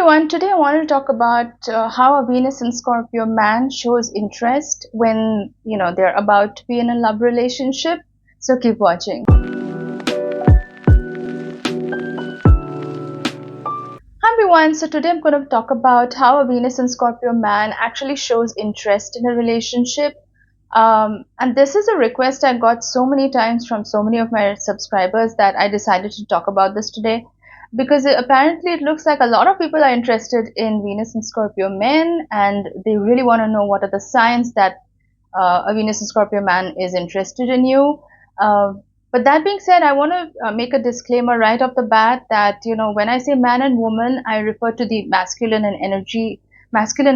everyone, today I want to talk about how a Venus in Scorpio man shows interest when, they're about to be in a love relationship. So keep watching. Hi everyone, so today I'm going to talk about how a Venus in Scorpio man actually shows interest in a relationship. And this is a request I got so many times from so many of my subscribers that I decided to talk about this today. Because apparently it looks like a lot of people are interested in Venus and Scorpio men, and they really want to know what are the signs that a Venus and Scorpio man is interested in you. But that being said, I want to make a disclaimer right off the bat that, when I say man and woman, I refer to the masculine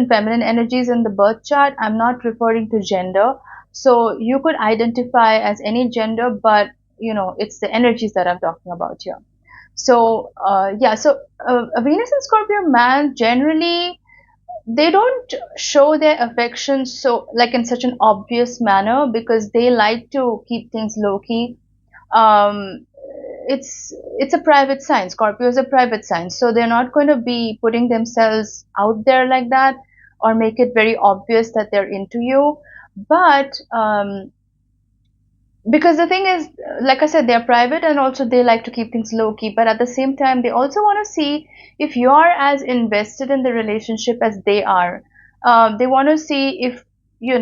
feminine energies in the birth chart. I'm not referring to gender. So you could identify as any gender, but, it's the energies that I'm talking about here. So a Venus and Scorpio man, generally they don't show their affection so like in such an obvious manner, because they like to keep things low key. It's a private sign. Scorpio is a private sign, so they're not going to be putting themselves out there like that or make it very obvious that they're into you. But because the thing is, like I said, they're private, and also they like to keep things low key, but at the same time they also want to see if you're as invested in the relationship as they are. They want to see if you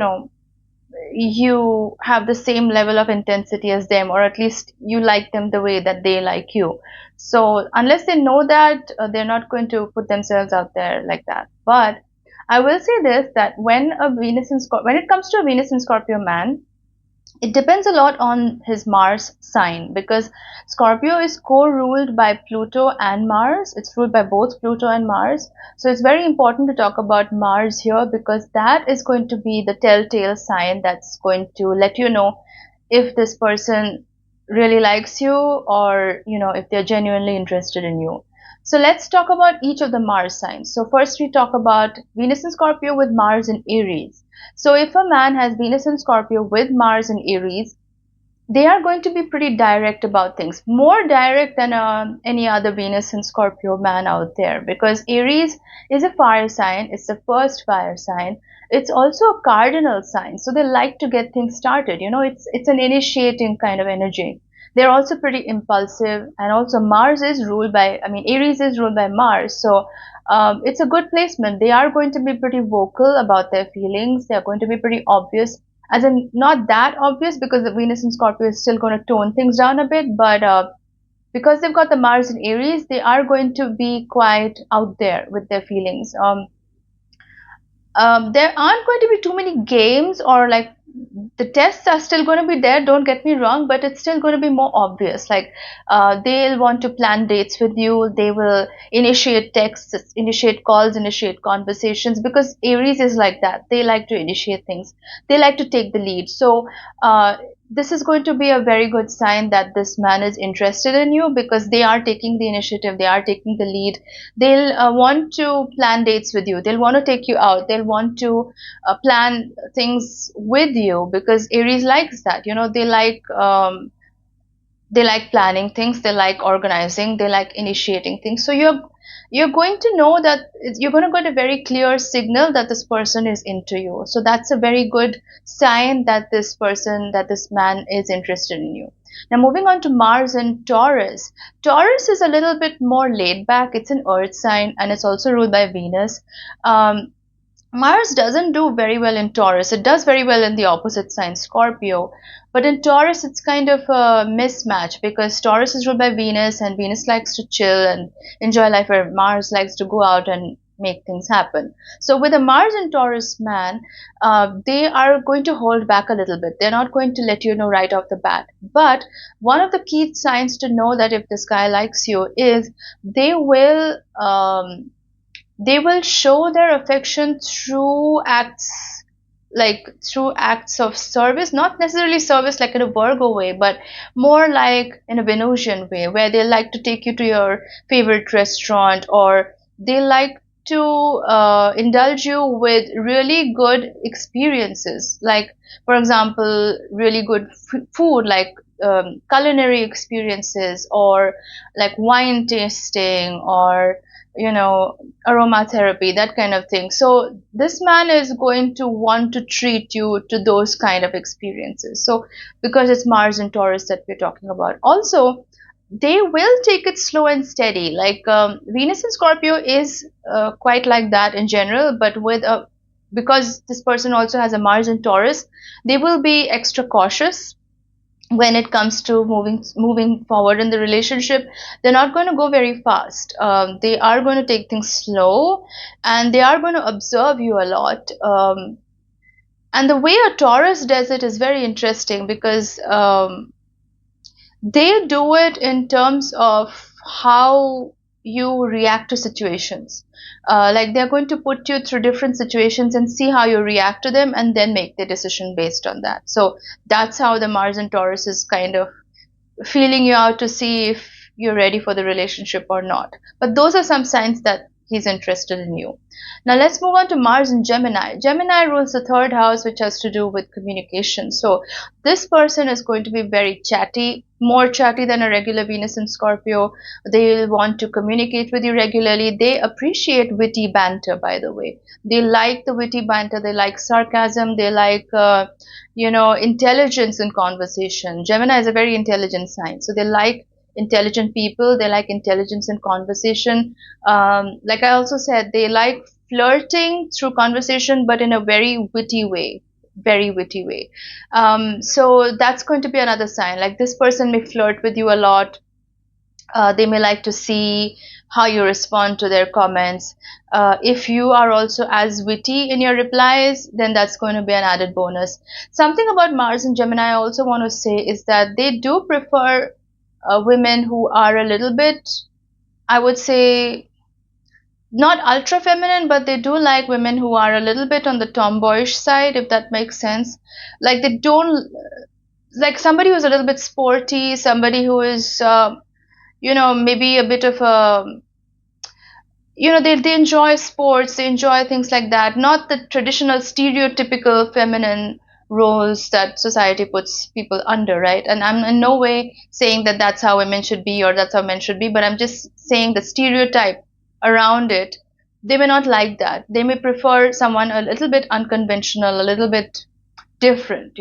have the same level of intensity as them, or at least you like them the way that they like you. So unless they know that, they're not going to put themselves out there like that. But I will say this, that when it comes to a Venus and Scorpio man, it depends a lot on his Mars sign, because Scorpio is co-ruled by Pluto and Mars. It's ruled by both Pluto and Mars. So it's very important to talk about Mars here, because that is going to be the telltale sign that's going to let you know if this person really likes you, or if they're genuinely interested in you. So let's talk about each of the Mars signs. So first we talk about Venus and Scorpio with Mars in Aries. So if a man has Venus and Scorpio with Mars in Aries, they are going to be pretty direct about things, more direct than any other Venus and Scorpio man out there, because Aries is a fire sign. It's the first fire sign. It's also a cardinal sign, so they like to get things started. It's an initiating kind of energy. They're also pretty impulsive, and also Aries is ruled by Mars, so it's a good placement. They are going to be pretty vocal about their feelings. They're going to be pretty obvious, as in not that obvious, because the Venus in Scorpio is still going to tone things down a bit, but because they've got the Mars in Aries, they are going to be quite out there with their feelings. There aren't going to be too many games, or like the tests are still going to be there, don't get me wrong, but it's still going to be more obvious. Like they'll want to plan dates with you. They will initiate texts, initiate calls, initiate conversations, because Aries is like that. They like to initiate things. They like to take the lead. So this is going to be a very good sign that this man is interested in you, because they are taking the initiative, they are taking the lead. They'll want to plan dates with you. They'll want to take you out. They'll want to plan things with you, because Aries likes that. They like planning things, they like organizing, they like initiating things. So you're going to know that you're going to get a very clear signal that this person is into you. So that's a very good sign that this man is interested in you. Now moving on to Mars and Taurus. Taurus is a little bit more laid back. It's an earth sign, and it's also ruled by Venus. Mars doesn't do very well in Taurus. It does very well in the opposite sign, Scorpio. But in Taurus, it's kind of a mismatch, because Taurus is ruled by Venus, and Venus likes to chill and enjoy life, where Mars likes to go out and make things happen. So with a Mars and Taurus man, they are going to hold back a little bit. They're not going to let you know right off the bat. But one of the key signs to know that if this guy likes you is they will show their affection through acts of service, not necessarily service like in a Virgo way, but more like in a Venusian way, where they like to take you to your favorite restaurant, or they like to indulge you with really good experiences, like for example really good food, like culinary experiences, or like wine tasting, or aromatherapy, that kind of thing. So this man is going to want to treat you to those kind of experiences. So because it's Mars and Taurus that we're talking about. Also, they will take it slow and steady. Like Venus in Scorpio is quite like that in general, but because this person also has a Mars in Taurus, they will be extra cautious when it comes to moving forward in the relationship. They're not going to go very fast. They are going to take things slow, and they are going to observe you a lot. And the way a Taurus does it is very interesting, because they do it in terms of how you react to situations. Like they're going to put you through different situations and see how you react to them, and then make the decision based on that. So that's how the Mars and Taurus is kind of feeling you out to see if you're ready for the relationship or not. But those are some signs that he's interested in you. Now let's move on to Mars and Gemini. Gemini rules the third house, which has to do with communication. So this person is going to be very chatty, more chatty than a regular Venus in Scorpio. They'll want to communicate with you regularly. They appreciate witty banter, by the way. They like the witty banter. They like sarcasm. They like, intelligence in conversation. Gemini is a very intelligent sign. So they like intelligent people. They like intelligence in conversation. Like I also said, they like flirting through conversation, but in a very witty way. Very witty way. So that's going to be another sign. Like this person may flirt with you a lot. They may like to see how you respond to their comments. If you are also as witty in your replies, then that's going to be an added bonus. Something about Mars and Gemini I also want to say is that they do prefer women who are a little bit, I would say, not ultra feminine, but they do like women who are a little bit on the tomboyish side, if that makes sense. Like they don't like somebody who's a little bit sporty, somebody who is, maybe a bit of a, they enjoy sports, they enjoy things like that, not the traditional stereotypical feminine roles that society puts people under, right? And I'm in no way saying that that's how women should be or that's how men should be, but I'm just saying the stereotype around it. They may not like that. They may prefer someone a little bit unconventional, a little bit different,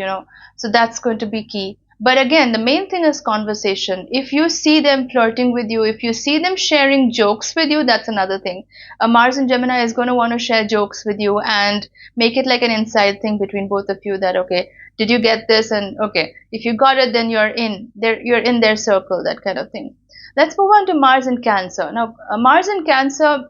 so that's going to be key. But again, the main thing is conversation. If you see them flirting with you, if you see them sharing jokes with you, that's another thing. Mars and Gemini is going to want to share jokes with you and make it like an inside thing between both of you, that okay, did you get this? And okay, if you got it, then you're in their circle, that kind of thing. Let's move on to Mars and Cancer. Now, Mars and Cancer,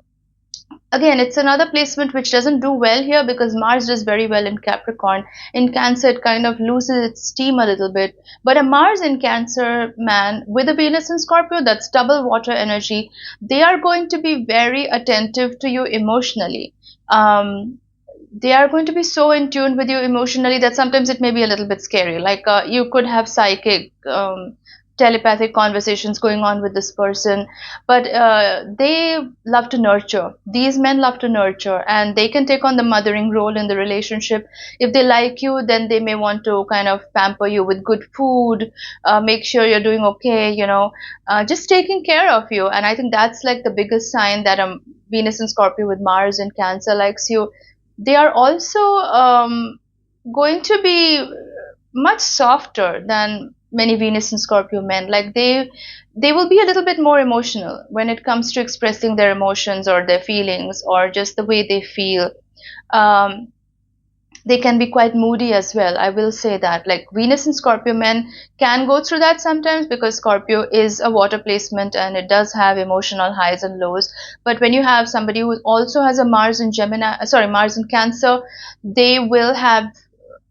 again, it's another placement which doesn't do well here, because Mars does very well in Capricorn. In Cancer, it kind of loses its steam a little bit. But a Mars in Cancer man with a Venus in Scorpio, that's double water energy, they are going to be very attentive to you emotionally. They are going to be so in tune with you emotionally that sometimes it may be a little bit scary. Like you could have psychic telepathic conversations going on with this person, but they love to nurture. These men love to nurture, and they can take on the mothering role in the relationship. If they like you, then they may want to kind of pamper you with good food, make sure you're doing okay, just taking care of you. And I think that's like the biggest sign that a Venus in Scorpio with Mars in Cancer likes you. They are also going to be much softer than many Venus and Scorpio men. Like they will be a little bit more emotional when it comes to expressing their emotions or their feelings or just the way they feel. They can be quite moody as well, I will say that. Like Venus and Scorpio men can go through that sometimes, because Scorpio is a water placement and it does have emotional highs and lows. But when you have somebody who also has a Mars in Cancer, they will have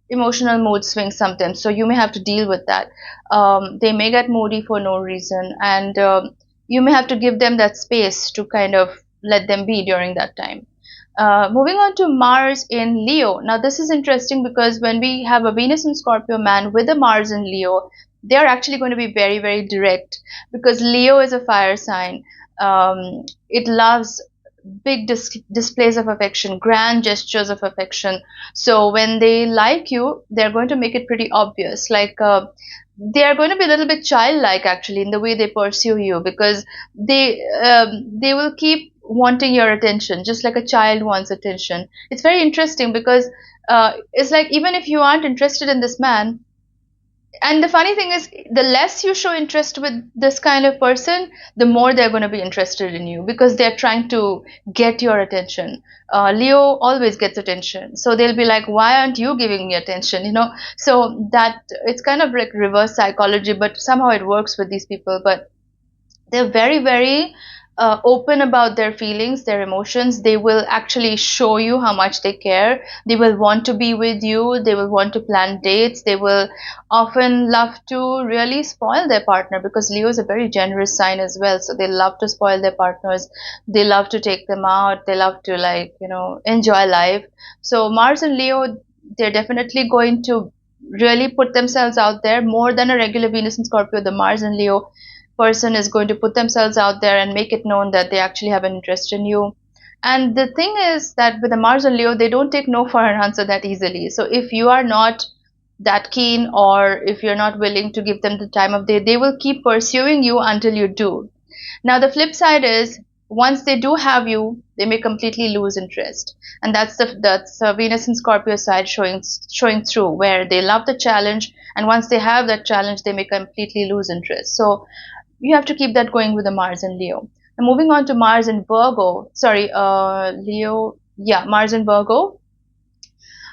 emotional mood swings sometimes, so you may have to deal with that. They may get moody for no reason, and you may have to give them that space to kind of let them be during that time. Moving on to Mars in Leo. Now this is interesting, because when we have a Venus and Scorpio man with a Mars in Leo, they are actually going to be very, very direct, because Leo is a fire sign. It loves big displays of affection, grand gestures of affection. So when they like you, they're going to make it pretty obvious. Like they are going to be a little bit childlike actually in the way they pursue you, because they will keep wanting your attention, just like a child wants attention. It's very interesting because it's like even if you aren't interested in this man, and the funny thing is, the less you show interest with this kind of person, the more they're going to be interested in you because they're trying to get your attention. Leo always gets attention, so they'll be like, why aren't you giving me attention, so that it's kind of like reverse psychology, but somehow it works with these people. But they're very, very open about their feelings, their emotions. They will actually show you how much they care. They will want to be with you. They will want to plan dates. They will often love to really spoil their partner because Leo is a very generous sign as well. So they love to spoil their partners. They love to take them out. They love to, like, enjoy life. So Mars and Leo, they're definitely going to really put themselves out there more than a regular Venus and Scorpio. The Mars and Leo person is going to put themselves out there and make it known that they actually have an interest in you. And the thing is that with the Mars and Leo, they don't take no for an answer that easily. So if you are not that keen, or if you're not willing to give them the time of day, they will keep pursuing you until you do. Now the flip side is, once they do have you, they may completely lose interest, and that's Venus and Scorpio side showing through, where they love the challenge, and once they have that challenge, they may completely lose interest. So you have to keep that going with the Mars and Leo. And moving on to Mars and Virgo, Mars and Virgo.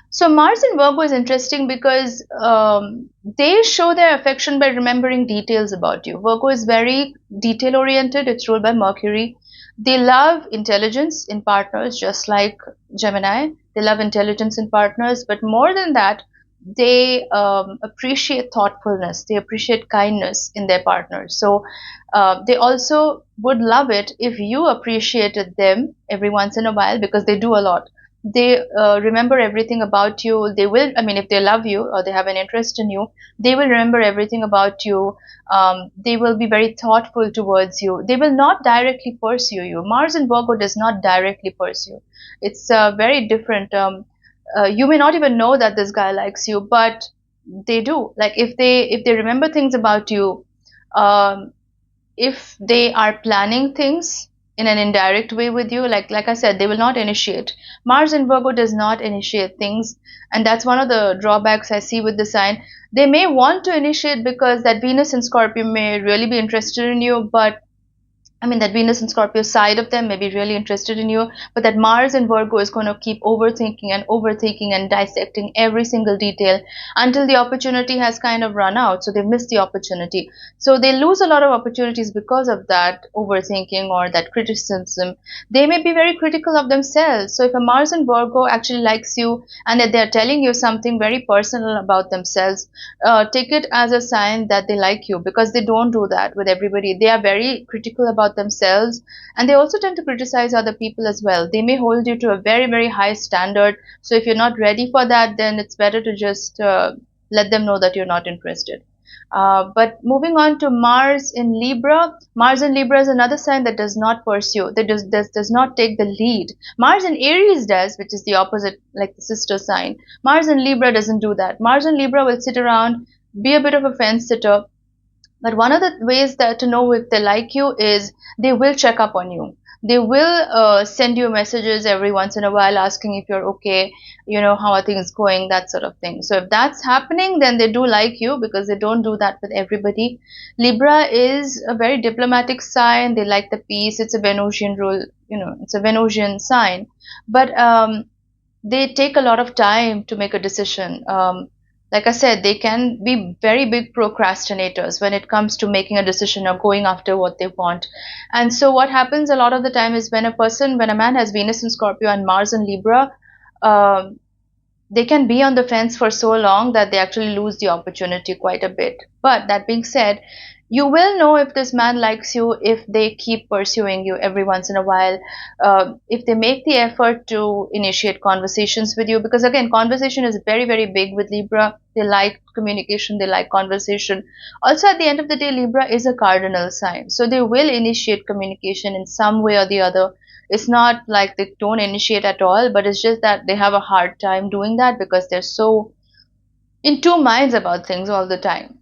So Mars and Virgo is interesting because they show their affection by remembering details about you. Virgo is very detail oriented. It's ruled by Mercury. They love intelligence in partners, just like Gemini. They love intelligence in partners, but more than that, they appreciate thoughtfulness. They appreciate kindness in their partners. So they also would love it if you appreciated them every once in a while, because they do a lot. They remember everything about you. They will, if they love you or they have an interest in you, they will remember everything about you. They will be very thoughtful towards you. They will not directly pursue you. Mars and Virgo does not directly pursue. It's very different. You may not even know that this guy likes you, but they do. Like if they remember things about you, if they are planning things in an indirect way with you, like I said, they will not initiate. Mars and Virgo does not initiate things, and that's one of the drawbacks I see with the sign. They may want to initiate because that Venus and Scorpio may really be interested in you, but that Venus and Scorpio side of them may be really interested in you, but that Mars and Virgo is going to keep overthinking and dissecting every single detail until the opportunity has kind of run out. So they've missed the opportunity. So they lose a lot of opportunities because of that overthinking or that criticism. They may be very critical of themselves. So if a Mars and Virgo actually likes you and that they're telling you something very personal about themselves, take it as a sign that they like you, because they don't do that with everybody. They are very critical about themselves, and they also tend to criticize other people as well. They may hold you to a very, very high standard. So if you're not ready for that, then it's better to just let them know that you're not interested. But moving on to Mars in Libra. Mars in Libra is another sign that does not pursue, that does not take the lead. Mars in Aries does, which is the opposite, like the sister sign. Mars in Libra doesn't do that. Mars in Libra will sit around, be a bit of a fence sitter. But one of the ways that to know if they like you is they will check up on you. They will send you messages every once in a while asking if you're okay, how are things going, that sort of thing. So if that's happening, then they do like you, because they don't do that with everybody. Libra is a very diplomatic sign. They like the peace. It's a Venusian rule, it's a Venusian sign. But they take a lot of time to make a decision. Like I said, they can be very big procrastinators when it comes to making a decision or going after what they want. And so what happens a lot of the time is when a man has Venus in Scorpio and Mars in Libra, they can be on the fence for so long that they actually lose the opportunity quite a bit. But that being said, you will know if this man likes you if they keep pursuing you every once in a while, if they make the effort to initiate conversations with you, because again, conversation is very, very big with Libra. They like communication, they like conversation. Also, at the end of the day, Libra is a cardinal sign, so they will initiate communication in some way or the other. It's not like they don't initiate at all, but it's just that they have a hard time doing that because they're so in two minds about things all the time.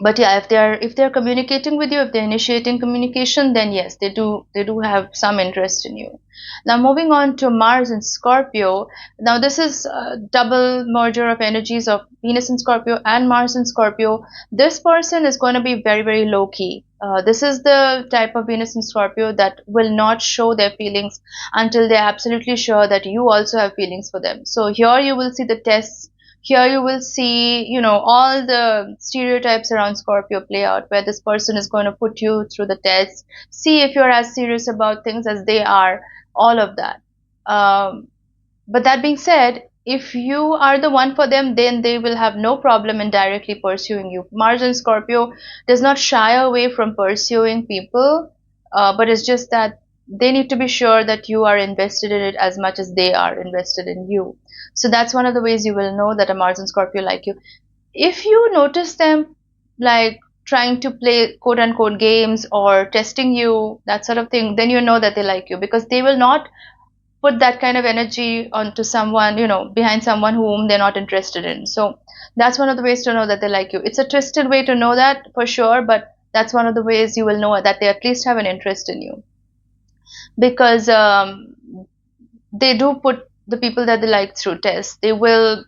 But yeah, if they're communicating with you, if they're initiating communication, then yes, they do have some interest in you. Now moving on to Mars and Scorpio. Now this is a double merger of energies of Venus in Scorpio and Mars in Scorpio. This person is going to be very, very low key. This is the type of Venus in Scorpio that will not show their feelings until they're absolutely sure that you also have feelings for them. So here you will see the tests. Here you will see, all the stereotypes around Scorpio play out, where this person is going to put you through the test, see if you're as serious about things as they are, all of that. But that being said, if you are the one for them, then they will have no problem in directly pursuing you. Mars and Scorpio does not shy away from pursuing people, but it's just that they need to be sure that you are invested in it as much as they are invested in you. So that's one of the ways you will know that a Mars and Scorpio like you. If you notice them like trying to play quote unquote games or testing you, that sort of thing, then you know that they like you, because they will not put that kind of energy onto someone, behind someone whom they're not interested in. So that's one of the ways to know that they like you. It's a twisted way to know that for sure, but that's one of the ways you will know that they at least have an interest in you, because they do put the people that they like through tests. They will,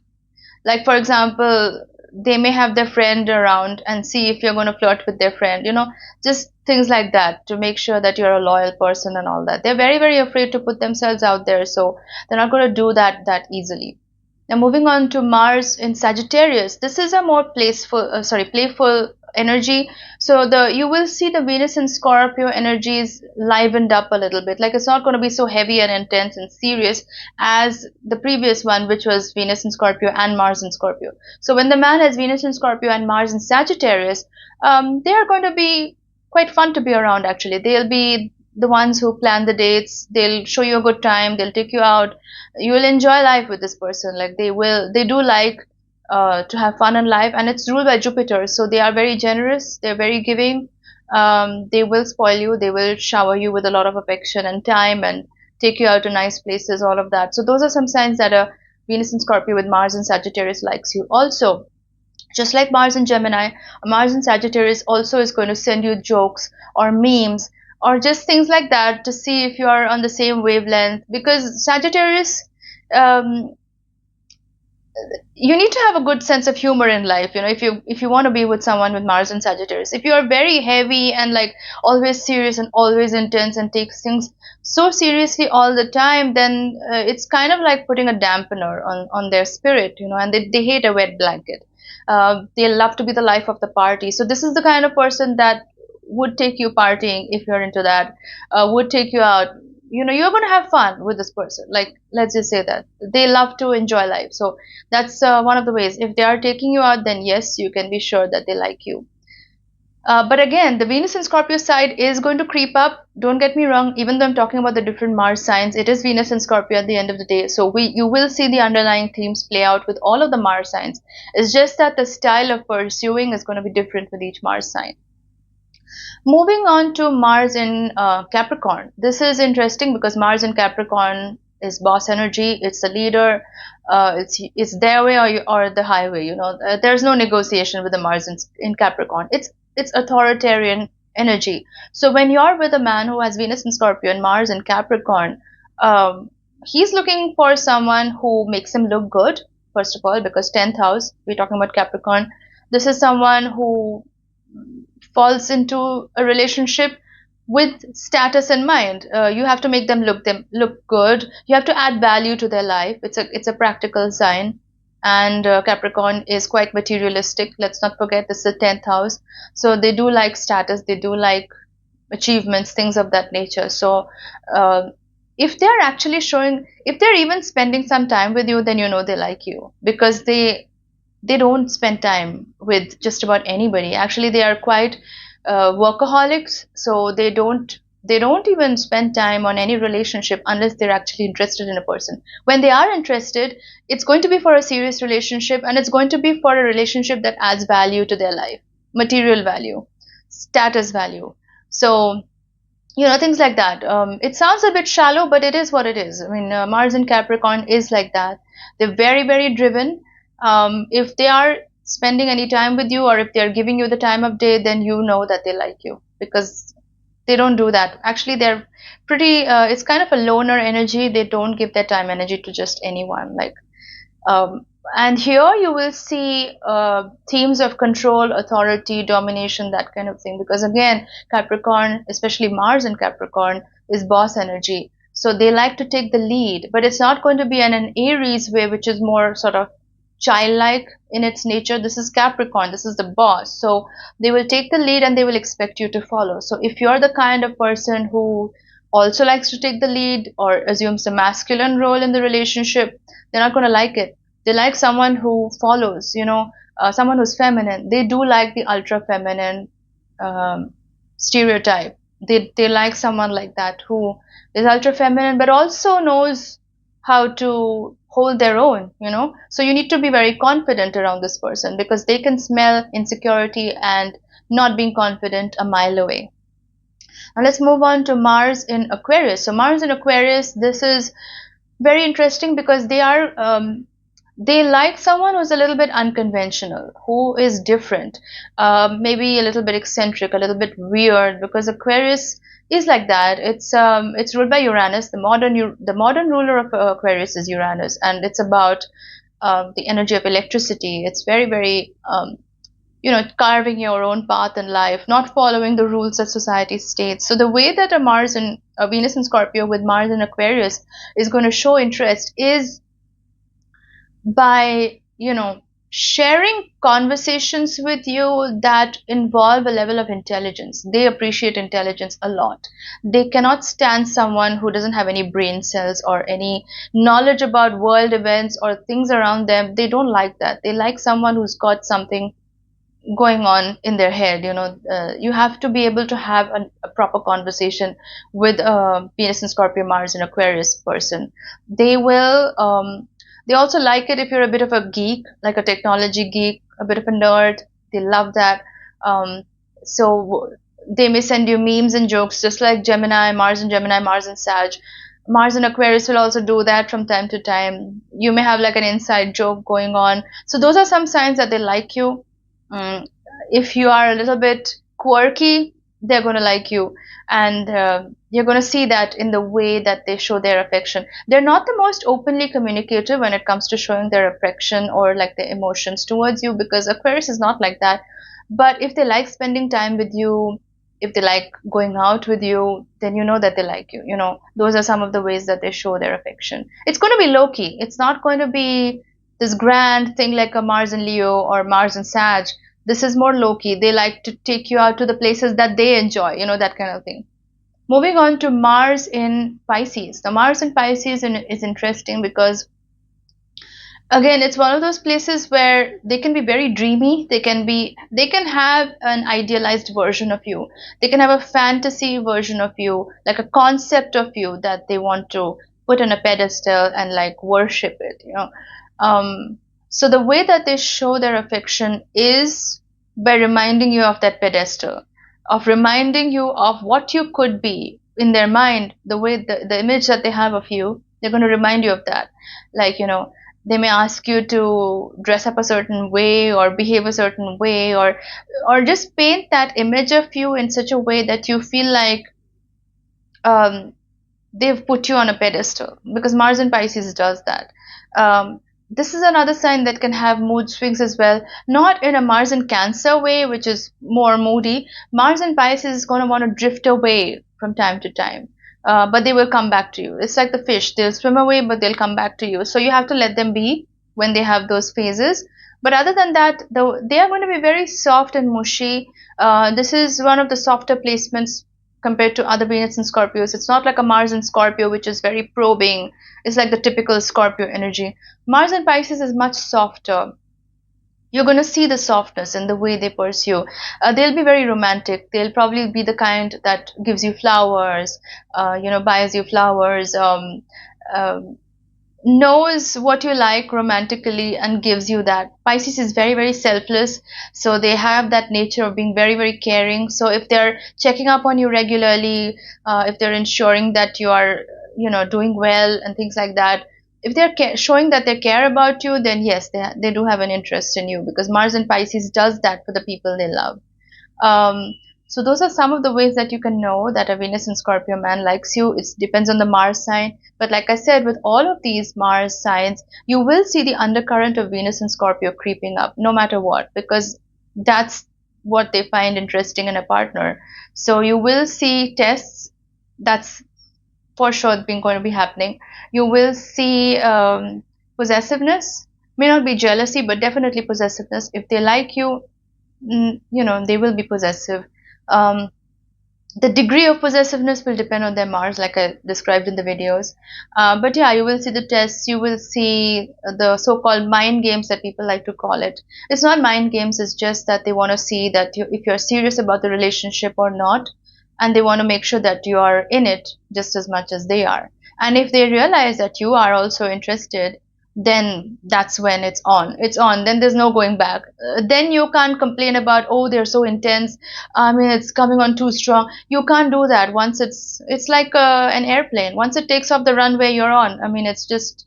like for example, they may have their friend around and see if you're going to flirt with their friend, just things like that, to make sure that you're a loyal person and all that. They're very, very afraid to put themselves out there, so they're not going to do that easily. Now moving on to Mars in Sagittarius. This is a more playful energy. So you will see the Venus and Scorpio energies livened up a little bit. Like, it's not going to be so heavy and intense and serious as the previous one, which was Venus and Scorpio and Mars and Scorpio. So when the man has Venus and Scorpio and Mars and Sagittarius, they are going to be quite fun to be around. Actually, they'll be the ones who plan the dates. They'll show you a good time. They'll take you out. You will enjoy life with this person. Like, they do like to have fun in life, and it's ruled by Jupiter, so they are very generous, they're very giving. They will spoil you, they will shower you with a lot of affection and time and take you out to nice places, all of that. So those are some signs that a Venus and Scorpio with Mars and Sagittarius likes you. Also, just like Mars and Gemini, Mars and Sagittarius also is going to send you jokes or memes or just things like that to see if you are on the same wavelength, because Sagittarius, you need to have a good sense of humor in life. If you want to be with someone with Mars and Sagittarius, if you are very heavy and like always serious and always intense and takes things so seriously all the time, then it's kind of like putting a dampener on their spirit, and they hate a wet blanket. They love to be the life of the party. So this is the kind of person that would take you partying if you're into that, would take you out. You're going to have fun with this person. Like, let's just say that they love to enjoy life. So that's one of the ways. If they are taking you out, then yes, you can be sure that they like you. But again, the Venus and Scorpio side is going to creep up. Don't get me wrong. Even though I'm talking about the different Mars signs, it is Venus and Scorpio at the end of the day. So you will see the underlying themes play out with all of the Mars signs. It's just that the style of pursuing is going to be different with each Mars sign. Moving on to Mars in Capricorn. This is interesting because Mars in Capricorn is boss energy. It's the leader. It's their way or the highway. There's no negotiation with the Mars in Capricorn. It's authoritarian energy. So when you're with a man who has Venus in Scorpio and Mars in Capricorn, he's looking for someone who makes him look good, first of all, because 10th house, we're talking about Capricorn. This is someone who falls into a relationship with status in mind. You have to make them look good. You have to add value to their life. It's a practical sign, and Capricorn is quite materialistic. Let's not forget this is the 10th house, so they do like status. They do like achievements, things of that nature. So if they're actually if they're even spending some time with you, then you know they like you, because they don't spend time with just about anybody. Actually, they are quite workaholics, so they don't even spend time on any relationship unless they're actually interested in a person. When they are interested, it's going to be for a serious relationship, and it's going to be for a relationship that adds value to their life, material value, status value. So things like that. It sounds a bit shallow, but it is what it is. I mean, Mars in Capricorn is like that. They're very, very driven. If they are spending any time with you, or if they're giving you the time of day, then you know that they like you, because they don't do that. Actually, they're pretty, it's kind of a loner energy. They don't give their time energy to just anyone. Like, and here you will see themes of control, authority, domination, that kind of thing. Because again, Capricorn, especially Mars in Capricorn, is boss energy. So they like to take the lead, but it's not going to be in an Aries way, which is more sort of childlike in its nature. This is Capricorn, this is the boss. So they will take the lead and they will expect you to follow. So if you're the kind of person who also likes to take the lead or assumes a masculine role in the relationship, they're not going to like it. They like someone who follows, someone who's feminine. They do like the ultra feminine stereotype. They like someone like that who is ultra feminine but also knows how to hold their own. So you need to be very confident around this person, because they can smell insecurity and not being confident a mile away. Now let's move on to Mars in Aquarius. So Mars in Aquarius, this is very interesting because they like someone who's a little bit unconventional, who is different, maybe a little bit eccentric, a little bit weird, because Aquarius is like that. It's ruled by Uranus. The modern ruler of Aquarius is Uranus, and it's about the energy of electricity. It's very, very carving your own path in life, not following the rules that society states. So the way that a Venus in Scorpio with Mars in Aquarius is going to show interest is by sharing conversations with you that involve a level of intelligence. They appreciate intelligence a lot. They cannot stand someone who doesn't have any brain cells or any knowledge about world events or things around them. They don't like that. They like someone who's got something going on in their head. You have to be able to have a proper conversation with a Venus in Scorpio, Mars in Aquarius person. They also like it if you're a bit of a geek, like a technology geek, a bit of a nerd. They love that. So they may send you memes and jokes, just like Gemini, Mars and Sag. Mars and Aquarius will also do that from time to time. You may have like an inside joke going on. So those are some signs that they like you. If you are a little bit quirky, they're going to like you. And you're going to see that in the way that they show their affection. They're not the most openly communicative when it comes to showing their affection or like their emotions towards you, because Aquarius is not like that. But if they like spending time with you, if they like going out with you, then you know that they like you. Those are some of the ways that they show their affection. It's going to be low-key. It's not going to be this grand thing like a Mars in Leo or Mars in Sag. This is more low-key. They like to take you out to the places that they enjoy, that kind of thing. Moving on to Mars in Pisces. Now, Mars in Pisces is interesting because, again, it's one of those places where they can be very dreamy. They can have an idealized version of you. They can have a fantasy version of you, like a concept of you that they want to put on a pedestal and like worship it, So the way that they show their affection is by reminding you of that pedestal, of reminding you of what you could be in their mind. The way the image that they have of you, they're going to remind you of that. Like, they may ask you to dress up a certain way or behave a certain way, or just paint that image of you in such a way that you feel like they've put you on a pedestal, because Mars in Pisces does that. This is another sign that can have mood swings as well, not in a Mars in Cancer way, which is more moody. Mars in Pisces is going to want to drift away from time to time, but they will come back to you. It's like the fish. They'll swim away, but they'll come back to you. So you have to let them be when they have those phases. But other than that, they are going to be very soft and mushy. This is one of the softer placements compared to other Venus and Scorpios. It's not like a Mars in Scorpio, which is very probing. It's like the typical Scorpio energy. Mars in Pisces is much softer. You're going to see the softness in the way they pursue. They'll be very romantic. They'll probably be the kind that gives you flowers, buys you flowers, knows what you like romantically and gives you that. Pisces is very, very selfless, so they have that nature of being very, very caring. So if they're checking up on you regularly, if they're ensuring that you are doing well and things like that, if they're showing that they care about you, then yes, they do have an interest in you, because Mars in Pisces does that for the people they love. So those are some of the ways that you can know that a Venus in Scorpio man likes you. It depends on the Mars sign. But like I said, with all of these Mars signs, you will see the undercurrent of Venus in Scorpio creeping up, no matter what, because that's what they find interesting in a partner. So you will see tests. That's for sure being going to be happening. You will see possessiveness. May not be jealousy, but definitely possessiveness. If they like you, they will be possessive. Um, the degree of possessiveness will depend on their Mars, like I described in the videos. But yeah, you will see the tests, you will see the so-called mind games that people like to call it. It's not mind games, it's just that they want to see that if you're serious about the relationship or not, and they want to make sure that you are in it just as much as they are. And if they realize that you are also interested, then that's when it's on. It's on. Then there's no going back. Then you can't complain about, oh, they're so intense. I mean, it's coming on too strong. You can't do that. Once it's like an airplane. Once it takes off the runway, you're on. I mean, it's just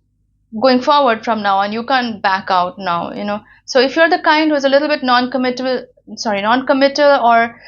going forward from now on. You can't back out now. So if you're the kind who's a little bit non-committal, or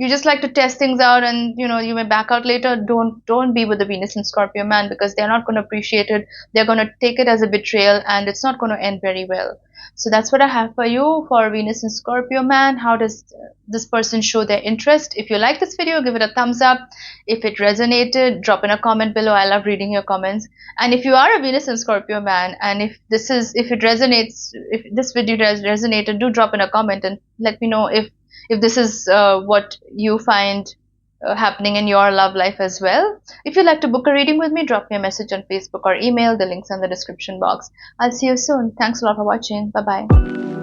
you just like to test things out, and you may back out later, don't be with the Venus and Scorpio man, because they're not going to appreciate it. They're going to take it as a betrayal, and it's not going to end very well. So that's what I have for you for Venus and Scorpio man. How does this person show their interest? If you like this video, give it a thumbs up. If it resonated, drop in a comment below. I love reading your comments. And if you are a Venus and Scorpio man, and if this video has resonated, do drop in a comment and let me know if this is what you find happening in your love life as well. If you'd like to book a reading with me, drop me a message on Facebook or email. The links in the description box. I'll see you soon. Thanks a lot for watching. Bye bye.